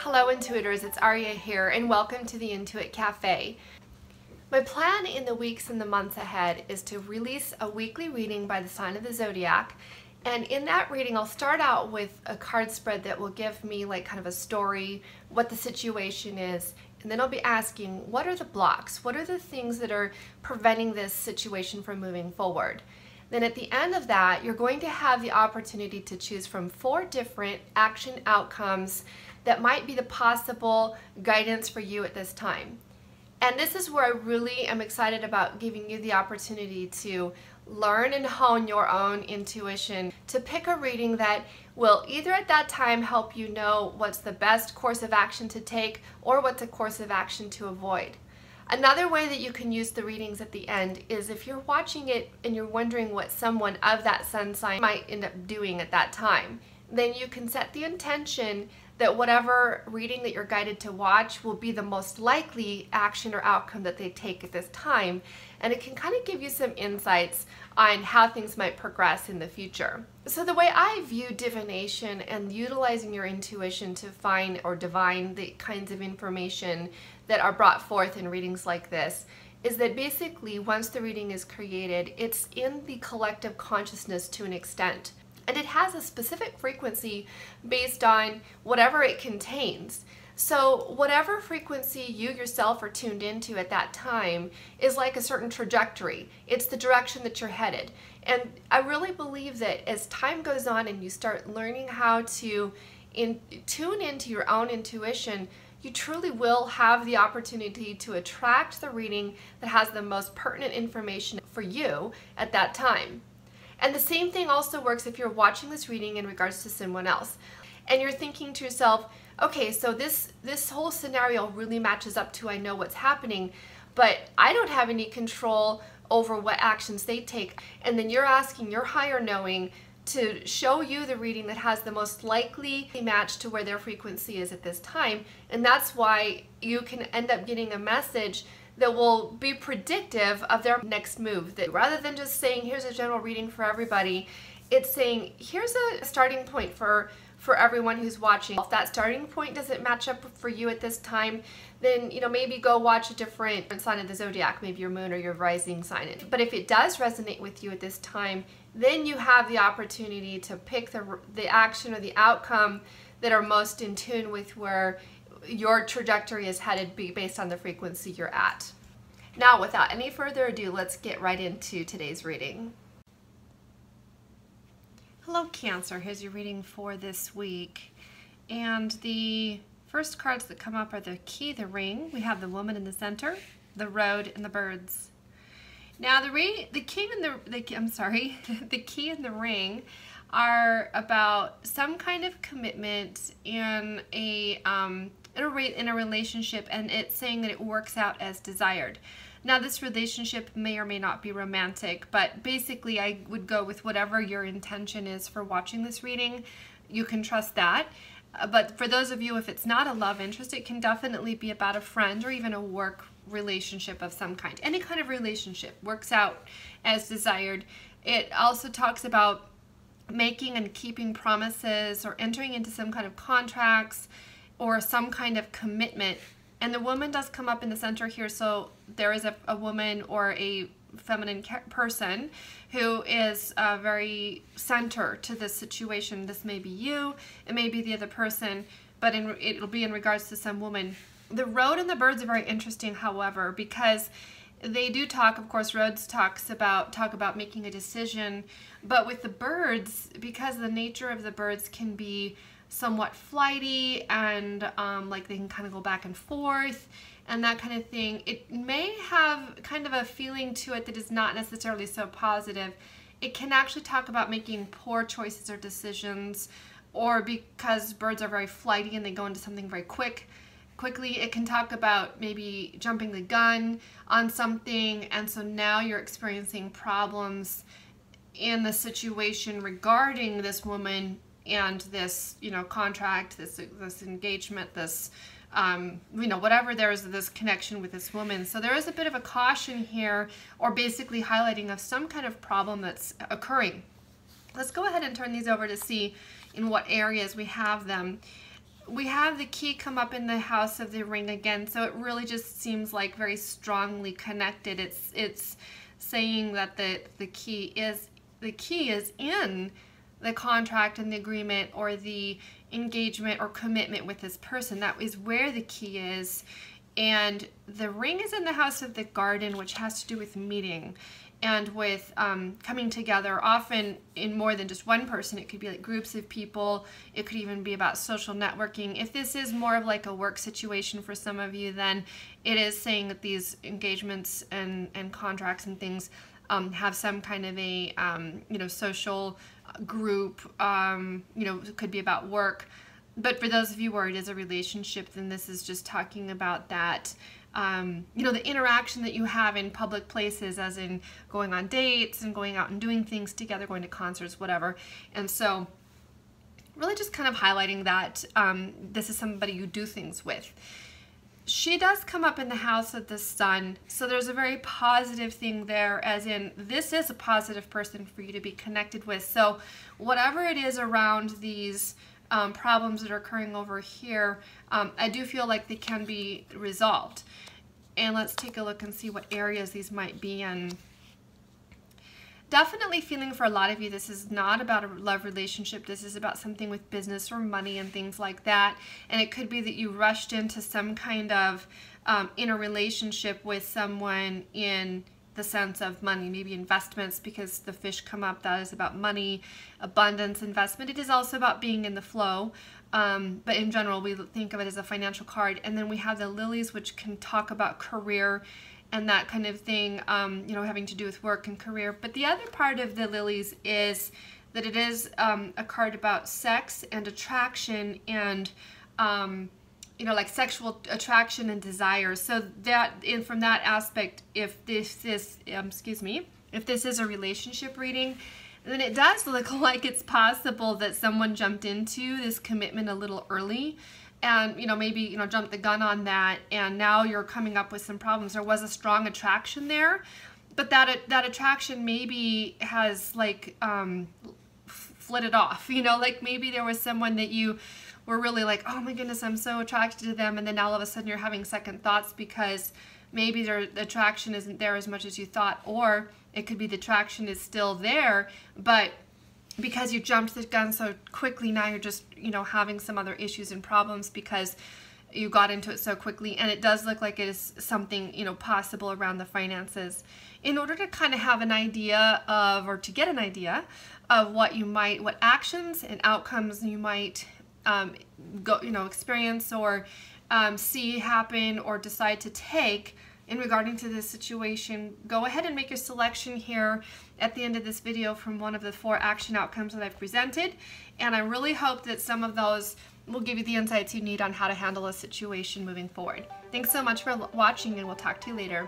Hello Intuitors, it's Aria here and welcome to the Intuit Cafe. My plan in the weeks and the months ahead is to release a weekly reading by the sign of the zodiac, and in that reading I'll start out with a card spread that will give me like kind of a story, what the situation is, and then I'll be asking what are the blocks, what are the things that are preventing this situation from moving forward. Then at the end of that, you're going to have the opportunity to choose from 4 different action outcomes that might be the possible guidance for you at this time. And this is where I really am excited about giving you the opportunity to learn and hone your own intuition, to pick a reading that will either at that time help you know what's the best course of action to take or what's a course of action to avoid. Another way that you can use the readings at the end is if you're watching it and you're wondering what someone of that sun sign might end up doing at that time, then you can set the intention that whatever reading that you're guided to watch will be the most likely action or outcome that they take at this time, and it can kind of give you some insights on how things might progress in the future. So the way I view divination and utilizing your intuition to find or divine the kinds of information that are brought forth in readings like this is that basically once the reading is created, it's in the collective consciousness to an extent. And it has a specific frequency based on whatever it contains. So whatever frequency you yourself are tuned into at that time is like a certain trajectory. It's the direction that you're headed. And I really believe that as time goes on and you start learning how to tune into your own intuition, you truly will have the opportunity to attract the reading that has the most pertinent information for you at that time. And the same thing also works if you're watching this reading in regards to someone else. And you're thinking to yourself, okay, so this whole scenario really matches up to I know what's happening, but I don't have any control over what actions they take. And then you're asking your higher knowing to show you the reading that has the most likely match to where their frequency is at this time. And that's why you can end up getting a message that will be predictive of their next move. That rather than just saying, here's a general reading for everybody, it's saying, here's a starting point for everyone who's watching. If that starting point doesn't match up for you at this time, then maybe go watch a different sign of the zodiac, maybe your moon or your rising sign. But if it does resonate with you at this time, then you have the opportunity to pick the action or the outcome that are most in tune with where your trajectory is headed based on the frequency you're at. Now, without any further ado, let's get right into today's reading. Hello Cancer, here's your reading for this week. And the first cards that come up are the key, the ring. We have the woman in the center, the road, and the birds. Now the key and the ring are about some kind of commitment in a relationship, and it's saying that it works out as desired. Now this relationship may or may not be romantic, but basically I would go with whatever your intention is for watching this reading. You can trust that. But for those of you, if it's not a love interest, it can definitely be about a friend or even a work relationship of some kind. Any kind of relationship works out as desired. It also talks about making and keeping promises or entering into some kind of contracts or some kind of commitment. And the woman does come up in the center here, so there is a woman or a feminine person who is very center to this situation. This may be you, it may be the other person, but it'll be in regards to some woman. The road and the birds are very interesting, however, because they do talk, of course, roads talk about making a decision, but with the birds, because the nature of the birds can be somewhat flighty and like they can kind of go back and forth and that kind of thing. It may have kind of a feeling to it that is not necessarily so positive. It can actually talk about making poor choices or decisions, or because birds are very flighty and they go into something very quickly, it can talk about maybe jumping the gun on something, and so now you're experiencing problems in the situation regarding this woman and this, contract, this engagement, this, whatever, there is this connection with this woman. So there is a bit of a caution here, or basically highlighting of some kind of problem that's occurring. Let's go ahead and turn these over to see in what areas we have them. we have the key come up in the house of the ring again, so it really just seems like very strongly connected. It's saying that the key is in the contract and the agreement or the engagement or commitment with this person. That is where the key is. And the ring is in the house of the garden, which has to do with meeting and with coming together, often in more than just one person. It could be like groups of people. It could even be about social networking. If this is more of like a work situation for some of you, then it is saying that these engagements and contracts and things have some kind of a social group. It could be about work. But for those of you where it is a relationship, then this is just talking about that, the interaction that you have in public places, as in going on dates and going out and doing things together, going to concerts, whatever. And so really just kind of highlighting that this is somebody you do things with. She does come up in the house of the sun, so there's a very positive thing there, as in this is a positive person for you to be connected with. So whatever it is around these problems that are occurring over here, I do feel like they can be resolved. And let's take a look and see what areas these might be in. Definitely feeling for a lot of you, this is not about a love relationship. This is about something with business or money and things like that. And it could be that you rushed into some kind of in a relationship with someone in the sense of money, maybe investments, because the fish come up. That is about money, abundance, investment. It is also about being in the flow. But in general, we think of it as a financial card. And then we have the lilies, which can talk about career and that kind of thing, having to do with work and career. But the other part of the lilies is that it is a card about sex and attraction and, like sexual attraction and desire. So that, from that aspect, if this is a relationship reading, then it does look like it's possible that someone jumped into this commitment a little early and maybe jumped the gun on that, and now you're coming up with some problems. There was a strong attraction there, but that attraction maybe has like flitted off, like maybe there was someone that you were really like, oh my goodness, I'm so attracted to them, and then all of a sudden you're having second thoughts because maybe the attraction isn't there as much as you thought, or it could be the attraction is still there, but because you jumped the gun so quickly, now you're just, having some other issues and problems because you got into it so quickly. And it does look like it is something, possible around the finances. In order to kind of have an idea of, or to get an idea of what actions and outcomes you might experience or see happen or decide to take in regarding to this situation, go ahead and make your selection here at the end of this video from one of the 4 action outcomes that I've presented. And I really hope that some of those will give you the insights you need on how to handle a situation moving forward. Thanks so much for watching, and we'll talk to you later.